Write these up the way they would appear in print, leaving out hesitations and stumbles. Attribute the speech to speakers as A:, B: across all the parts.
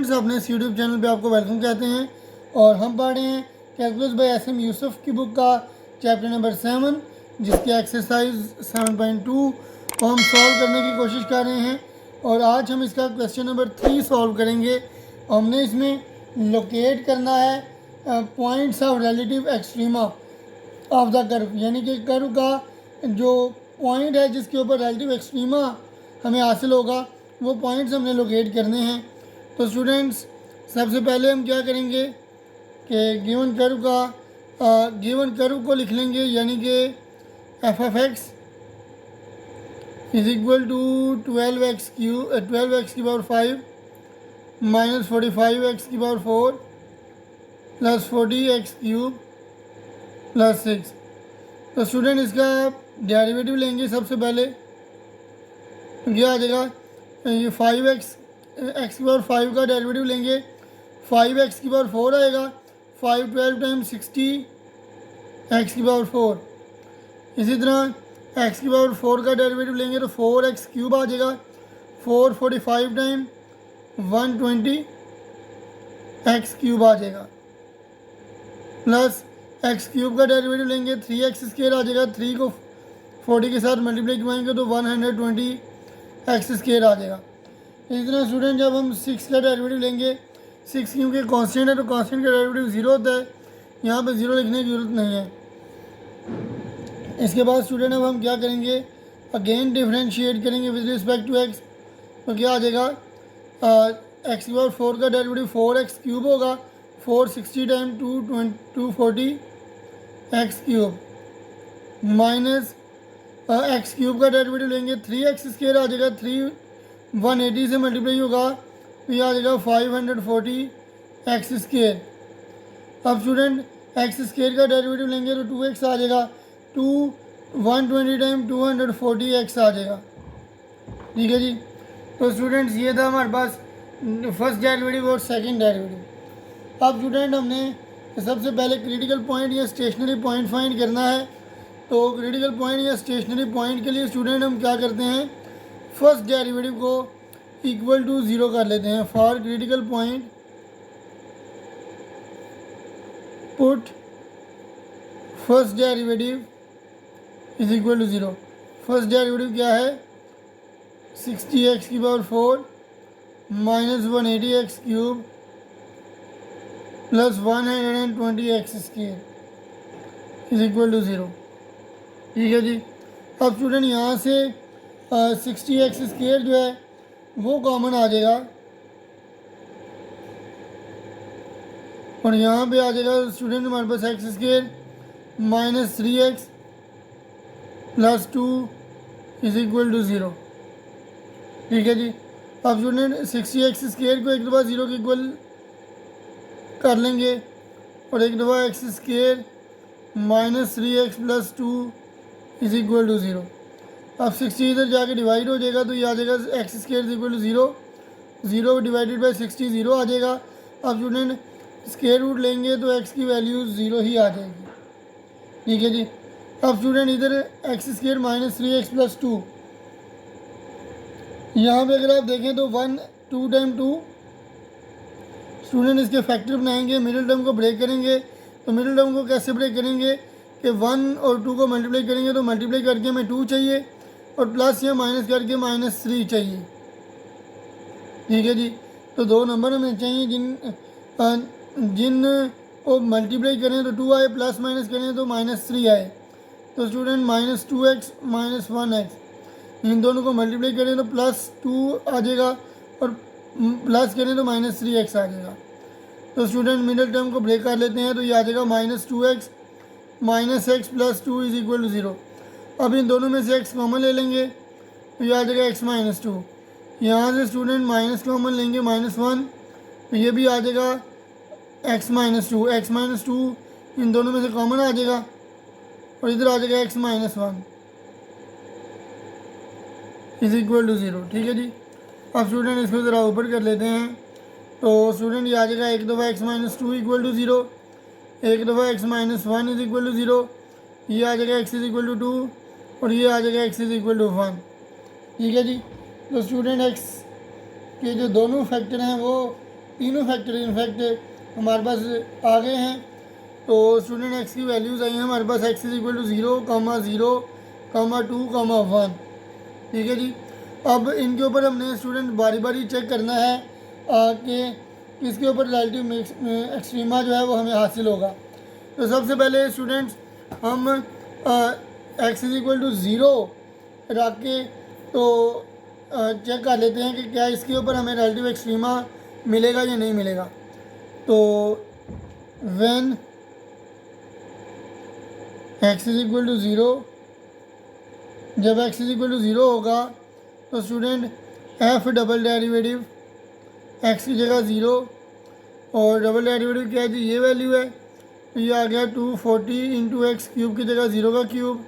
A: Students, अपने इस YouTube channel पे आपको वेलकम कहते हैं और हम पढ़ रहे हैं कैलकुलस बाय एस.एम. यूसुफ की बुक का चैप्टर नंबर 7, जिसकी एक्सरसाइज 7.2 को हम सॉल्व करने की कोशिश कर रहे हैं। और आज हम इसका क्वेश्चन नंबर 3 सॉल्व करेंगे। हमने इसमें लोकेट करना है points of relative extrema of the curve, यानी कि कर्व का जो पॉइंट है जिसके ऊपर रिलेटिव एक्सट्रीमा हमें हासिल होगा, वो पॉइंट्स हमने लोकेट करने हैं। तो स्टूडेंट्स, सबसे पहले हम क्या करेंगे कि गिवन कर्व को लिख लेंगे, यानी कि F of x is equal to 12x की पावर 5 माइनस 45x की power 4 plus 40x cube plus 6। तो स्टूडेंट, इसका डेरिवेटिव लेंगे सबसे पहले, तो क्या आ जाएगा, ये 5x की पावर 5 का डेरिवेटिव लेंगे, 5x की पावर 4 आएगा, 5 12 टाइम्स 60 x की पावर 4। इसी तरह x की पावर 4 का डेरिवेटिव लेंगे तो 4x क्यूब आ जाएगा, 4 45 टाइम 120 x क्यूब आ जाएगा, प्लस x क्यूब का डेरिवेटिव लेंगे 3x स्क्वायर आ जाएगा, 3 को 40 के साथ मल्टीप्लाई करवाएंगे तो 120 x स्क्वायर आ जाएगा। इसी तरह स्टूडेंट, जब हम 6 का डेरिवेटिव लेंगे, 6 क्योंकि कांस्टेंट है तो कांस्टेंट का डेरिवेटिव 0 होता है, यहाँ पे 0 लिखने की जरूरत नहीं है। इसके बाद स्टूडेंट अब हम क्या करेंगे, अगेन डिफरेंशिएट करेंगे विद रिस्पेक्ट टू x। तो क्या आ जाएगा, x की पावर 4 का डेरिवेटिव 4x क्यूब होगा, 460 time 240 x cube minus x cube का डेरिवेटिव लेंगे 3x स्क्वायर आ जाएगा, 3 180 से मल्टीप्लाई होगा तो ये आ जाएगा 540 x स्क्वायर। अब स्टूडेंट, x स्क्वायर का डेरिवेटिव लेंगे तो 2x आ जाएगा, 120 टाइम 240 x आ जाएगा। ठीक है जी। तो स्टूडेंट्स, ये था हमारे पास फर्स्ट डेरिवेटिव और सेकंड डेरिवेटिव। अब स्टूडेंट, हमने सबसे पहले क्रिटिकल पॉइंट या स्टेशनरी पॉइंट फाइंड करना है। तो क्रिटिकल पॉइंट या स्टेशनरी पॉइंट के लिए स्टूडेंट हम क्या करते हैं, फर्स्ट डेरिवेटिव को इक्वल टू 0 कर लेते हैं। For critical point put first derivative is equal to 0। First derivative क्या है, 60x की power 4 minus 180x cube plus 120x square is equal to 0। ठीक है जी। अब स्टूडेंट, यहाँ से 60x स्क्वायर जो है वो कॉमन आ जाएगा और यहाँ पे आ जाएगा स्टूडेंट हमारे पास x square minus 3x plus 2 is equal to 0। ठीक है जी। अब स्टूडेंट, 60x स्क्वायर को एक दफ़ा 0 के इक्वल कर लेंगे और एक दफ़ा x square minus 3x plus 2 is equal to 0। अब 60 इधर जाके डिवाइड हो जाएगा तो ये आ जाएगा x square is equal to 0, 0 divided by 60 0 आ जाएगा। अब स्टूडेंट, स्क्वायर रूट लेंगे तो x की वैल्यू 0 ही आ जाएगी। ठीक है जी। अब स्टूडेंट, इधर x square minus 3x plus 2, यहाँ पे अगर आप देखें तो 1 2 टाइम 2, स्टूडेंट इसके फैक्टर बनाएंगे, मिडिल टर्म को ब्रेक करेंगे। तो मिडिल टर्म को कैसे ब्रेक करेंगे कि 1 और 2 को मल्टीप्लाई करेंगे तो मल्टीप्लाई करके हमें 2 चाहिए और प्लस या माइनस करके माइनस 3 चाहिए। ठीक है जी। तो दो नंबर हमें चाहिए जिन को मल्टीप्लाई करें तो 2 आए, प्लस माइनस करें तो माइनस 3 आए। तो student, minus 2x minus 1x, इन दोनों को मल्टीप्लाई करें तो प्लस 2 आ जाएगा और प्लस करें तो माइनस 3x आ जाएगा। तो स्टूडेंट, मिडिल टर्म को ब्रेक कर लेते हैं तो ये आ जाएगा minus 2x minus X plus 2 is equal to 0। अब इन दोनों में से x कॉमन ले लेंगे तो ये आ जाएगा x माइनस 2। यहाँ से स्टूडेंट माइनस कॉमन लेंगे -1 तो ये भी आ जाएगा x माइनस 2। एक्स माइनस 2 इन दोनों में से कॉमन आ जाएगा और इधर आ जाएगा x minus 1 is equal to 0। ठीक है जी। अब स्टूडेंट, इसको ज़रा ऊपर कर लेते हैं तो स्टूडेंट ये आ जाएगा एक दफ़ा x माइनस 2 इक्वल टू 0, एक दफ़ा x minus 1 is equal to 0, ये आ जाएगा x इज इक्वल टू 2 और ये आ जाएगा x इज इक्वल टू 1। ठीक है जी। तो स्टूडेंट, x के जो दोनों फैक्टर हैं वो तीनों फैक्टर इनफैक्ट हमारे पास आ गए हैं। तो स्टूडेंट एक्स की वैल्यूज़ आई हैं हमारे पास, एक्स इज इक्वल टू 0, 0, 2, 1। ठीक है जी। अब इनके ऊपर हमने स्टूडेंट बारी बारी चेक करना है कि इसके ऊपर रिलेटिव एक्सट्रीमा जो है वो हमें हासिल होगा। तो सबसे पहले स्टूडेंट्स हम एक्स इज इक्वल टू 0 रख के तो चेक कर लेते हैं कि क्या इसके ऊपर हमें रिलेटिव एक्सट्रीमा मिलेगा या नहीं मिलेगा। तो when X is equal to 0, जब एक्स इज इक्वल टू 0 होगा तो student F double derivative X की जगह 0 और डबल डेरिवेटिव क्या है जी, ये वैल्यू है। तो ये आ गया 240 इंटू एक्स क्यूब की जगह 0 का क्यूब,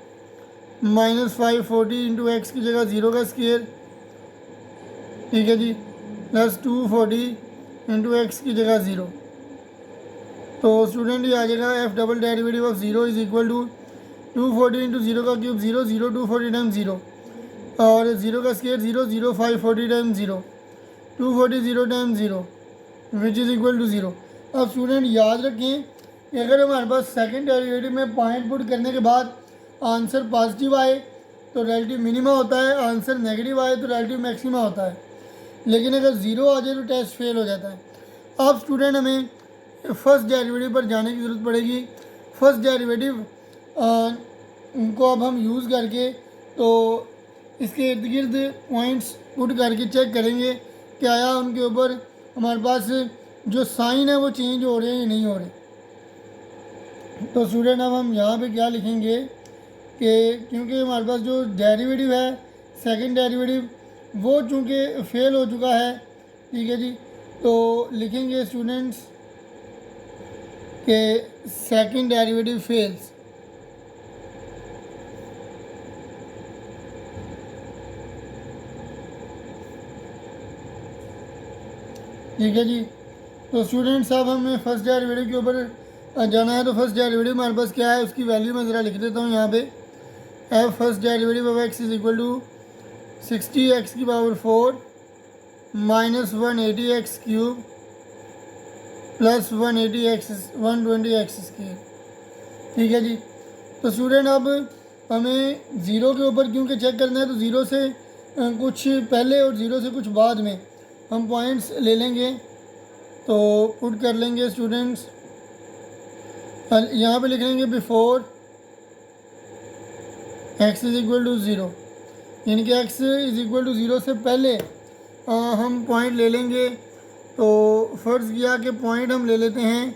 A: माइनस 540 इंटू एक्स की जगह 0 का स्केयर। ठीक है जी, प्लस 240 इंटू एक्स की जगह 0। तो स्टूडेंट ये आ जाएगा F double derivative of 0 is equal to 240 into 0 का क्यूब 0, 0, 240 टाइम्स 0 और 0 का square 0, 0, 540 times 0, 240 0 times 0 which is equal to 0। अब स्टूडेंट याद रखें कि अगर हमारे पास सेकंड डेरिवेटिव में पॉइंट पुट करने के बाद आंसर पॉजिटिव आए तो रिलेटिव मिनिमा होता है, आंसर नेगेटिव आए तो रिलेटिव मैक्सिमा होता है। लेकिन अगर 0 आ जाए तो टेस्ट फेल हो जाता है। अब स्टूडेंट हमें फर्स्ट डेरिवेटिव पर जाने की ज़रूरत पड़ेगी। फर्स्ट डेरिवेटिव को अब हम यूज़ करके तो इसके इर्द गिर्द पॉइंट्स पुट करके चेक करेंगे कि आया उनके ऊपर हमारे पास जो साइन है वो चेंज हो रहे हैं या नहीं हो रहे। तो स्टूडेंट अब हम यहाँ पे क्या लिखेंगे कि क्योंकि हमारे पास जो डेरिवेटिव है सेकंड डेरिवेटिव वो चूँकि फेल हो चुका है, ठीक है जी, तो लिखेंगे स्टूडेंट्स कि सेकंड डेरिवेटिव फेल्स। ठीक है जी। तो स्टूडेंट्स अब हमें फर्स्ट डेरिवेटिव के ऊपर जाना है। तो फर्स्ट डेरिवेटिव हमारे पास क्या है उसकी वैल्यू मैं ज़रा लिख देता हूँ यहाँ पे। F first derivative of x is equal to 60 x की power 4 minus 180 x cube plus 180 x 120 x square. ठीक है जी। तो स्टूडेंट अब हमें 0 के ऊपर क्योंकि चेक करना है तो 0 से कुछ पहले और 0 से कुछ बाद में हम पॉइंट्स ले लेंगे। तो पुट कर लेंगे स्टूडेंट्स, यहाँ पे लिख लेंगे before X is equal to 0, यानी कि एक्स इज इक्वल टू 0 से पहले हम पॉइंट ले लेंगे। तो फ़र्ज़ किया कि पॉइंट हम ले लेते हैं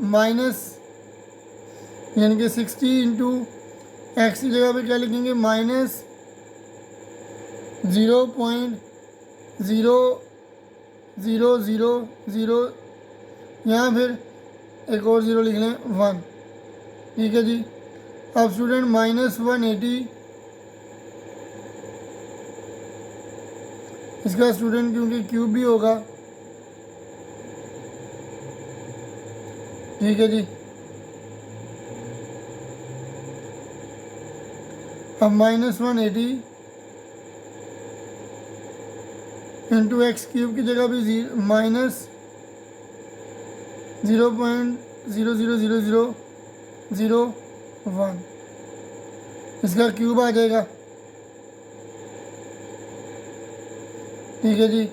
A: माइनस, यानी कि 60 इंटू एक्स की जगह पे क्या लिखेंगे माइनस 0.0000, यहाँ फिर एक और 0 लिख लें 1। ठीक है जी। अब स्टूडेंट माइनस 180, इसका स्टूडेंट क्योंकि क्यूब भी होगा। ठीक है जी। अब माइनस 180 इंटू एक्स क्यूब की जगह भी माइनस 0.000001, इसका क्यूब आ जाएगा। ठीक है जी।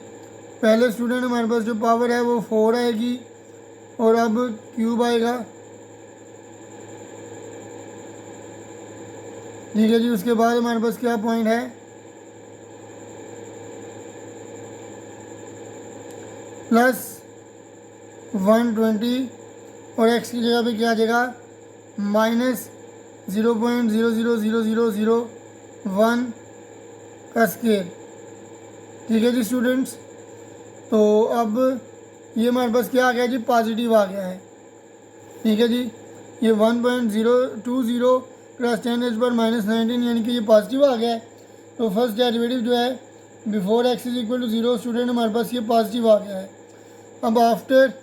A: पहले स्टूडेंट हमारे पास जो पावर है वो 4 आएगी और अब क्यूब आएगा। ठीक है जी। उसके बाद हमारे पास क्या पॉइंट है प्लस 120 और एक्स की जगह पे क्या आ जाएगा माइनस 0.000001 का स्केयर। ठीक है जी स्टूडेंट्स। तो अब ये हमारे पास क्या आ गया जी पॉजिटिव आ गया है। ठीक है जी। ये 1.020 प्लस 10 पर माइनस 19 यानी कि ये पॉजिटिव आ गया है। तो फर्स्ट डेरिवेटिव जो है before X is equal to 0 student हमारे पास ये पॉजिटिव आ गया है। अब after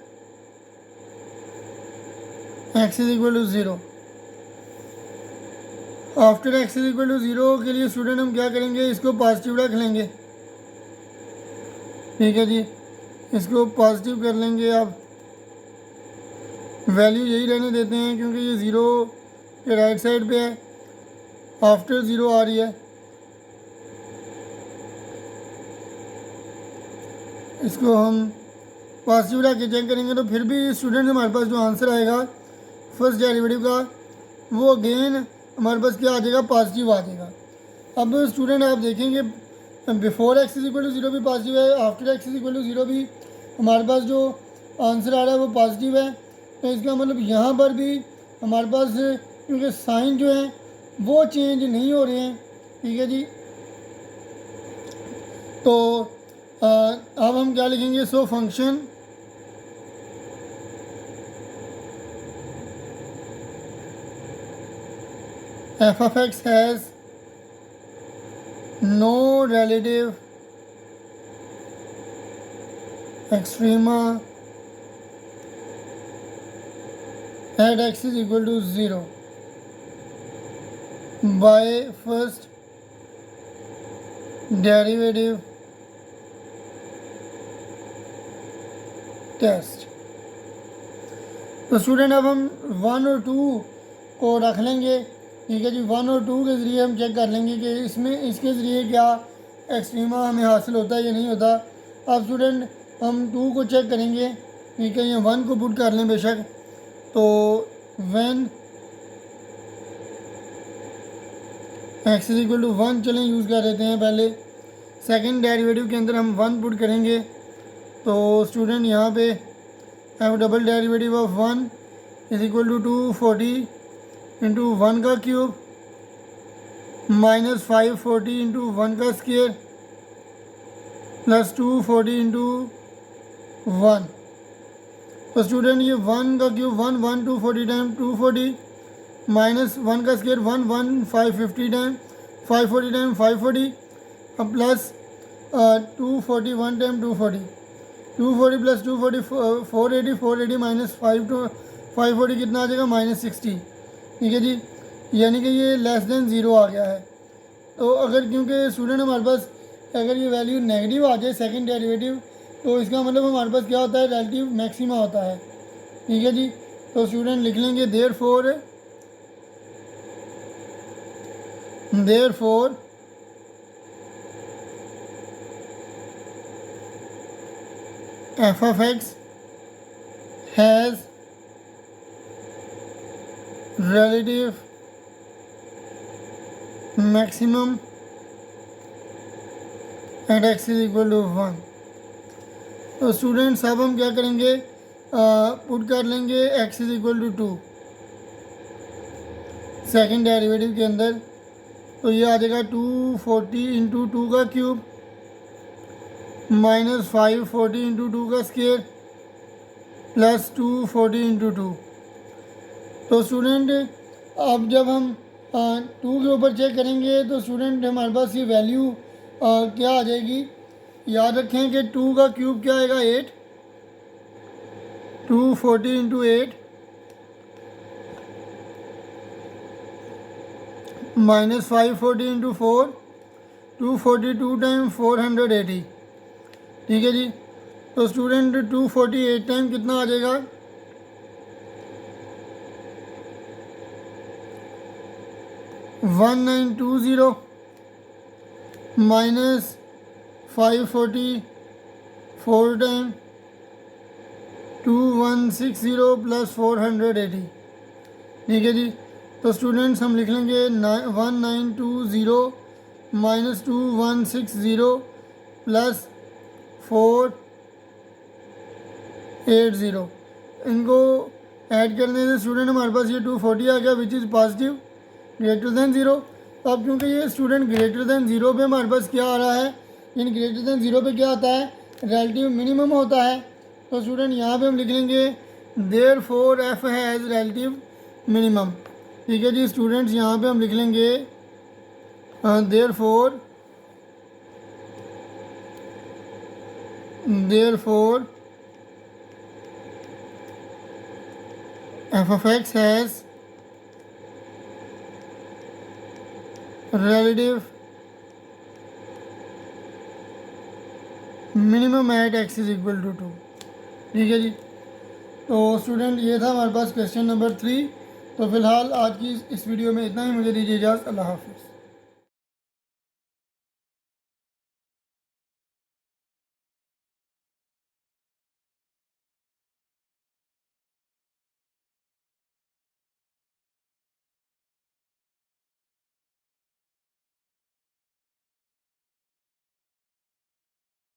A: X is equal to 0, after X is equal to 0 के लिए स्टूडेंट हम क्या करेंगे इसको पॉजिटिव रख लेंगे। ठीक है जी। इसको पॉजिटिव कर लेंगे। अब वैल्यू यही रहने देते हैं क्योंकि ये ज़ीरो के राइट साइड पे है, आफ्टर ज़ीरो आ रही है। इसको हम पॉजिटिव रख के चेक करेंगे तो फिर भी स्टूडेंट हमारे पास जो आंसर आएगा फर्स्ट डेरिवेटिव का, वो अगेन हमारे पास क्या आ जाएगा, पॉजिटिव आ जाएगा। अब स्टूडेंट आप देखेंगे before X is equal to zero भी पॉजिटिव है, after X is equal to zero भी हमारे पास जो आंसर आ रहा है वो पॉजिटिव है। तो इसका मतलब यहाँ पर भी हमारे पास क्योंकि साइन जो है वो चेंज नहीं हो रहे हैं, ठीक है जी। तो अब हम क्या लिखेंगे, so function F of X has no relative extrema at x is equal to 0 by first derivative test. तो स्टूडेंट अब हम 1 और 2 को रख लेंगे, ठीक है जी। 1 और 2 के ज़रिए हम चेक कर लेंगे कि इसमें इसके ज़रिए क्या एक्सट्रीमा हमें हासिल होता है या नहीं होता। अब स्टूडेंट हम 2 को चेक करेंगे, ठीक है। ये 1 को पुट कर लें बेशक। तो when X is equal to 1 चलें यूज़ कर देते हैं पहले। सेकंड डेरिवेटिव के अंदर हम 1 पुट करेंगे। तो स्टूडेंट यहाँ पे have double derivative of 1 is equal to 240 into 1 का क्यूब माइनस 540 इंटू 1 का स्केयर प्लस 240 इंटू 1। तो स्टूडेंट ये 1 का क्यूब 1 1 240 टाइम 240 माइनस 1 का स्केयर 1 1 550 टाइम 540 टाइम 540 अब प्लस 241 टाइम 240 240 प्लस 240 480 480 माइनस 540 कितना आ जाएगा, माइनस 60, ठीक है जी। यानी कि ये लेस देन ज़ीरो आ गया है। तो अगर क्योंकि स्टूडेंट हमारे पास अगर ये वैल्यू नेगेटिव आ जाए सेकंड डेरिवेटिव, तो इसका मतलब हमारे पास क्या होता है, रिलेटिव मैक्सिमा होता है, ठीक है जी। तो स्टूडेंट लिख लेंगे therefore f of x has relative maximum at x is equal to 1। तो स्टूडेंट्स अब हम क्या करेंगे, पुट कर लेंगे x is equal to 2 second derivative के अंदर। तो ये आ जाएगा 240 इंटू 2 का क्यूब माइनस 540 इंटू 2 का स्केयर प्लस 240 इंटू 2। तो स्टूडेंट अब जब हम 2 के ऊपर चेक करेंगे तो स्टूडेंट हमारे पास ये वैल्यू क्या आ जाएगी, याद रखें कि 2 का क्यूब क्या आएगा 8, 240 इंटू 8 माइनस 540 इंटू 4 242 टाइम 480, ठीक है जी। तो स्टूडेंट 248 टाइम कितना आ जाएगा, 1920 माइनस 544 टाइम 2160 प्लस 480, ठीक है जी। तो स्टूडेंट्स हम लिख लेंगे 1920 माइनस 2160 प्लस 480, इनको ऐड करने से स्टूडेंट हमारे पास ये 240 आ गया which is positive greater than zero. अब क्योंकि ये स्टूडेंट ग्रेटर दैन ज़ीरो पे हमारे पास क्या आ रहा है, यानी ग्रेटर दैन ज़ीरो पे क्या आता है, रिलेटिव मिनिमम होता है। तो स्टूडेंट यहाँ पे हम लिख लेंगे therefore F has relative minimum, ठीक है जी। स्टूडेंट्स यहाँ पे हम लिख लेंगे therefore f of x has relative minimum at X is equal to 2। ठीक है जी। तो स्टूडेंट ये था हमारे पास क्वेश्चन नंबर 3। तो फिलहाल आज की इस वीडियो में इतना ही। मुझे दीजिए इजाज़त। अल्लाह हाफ़िज़।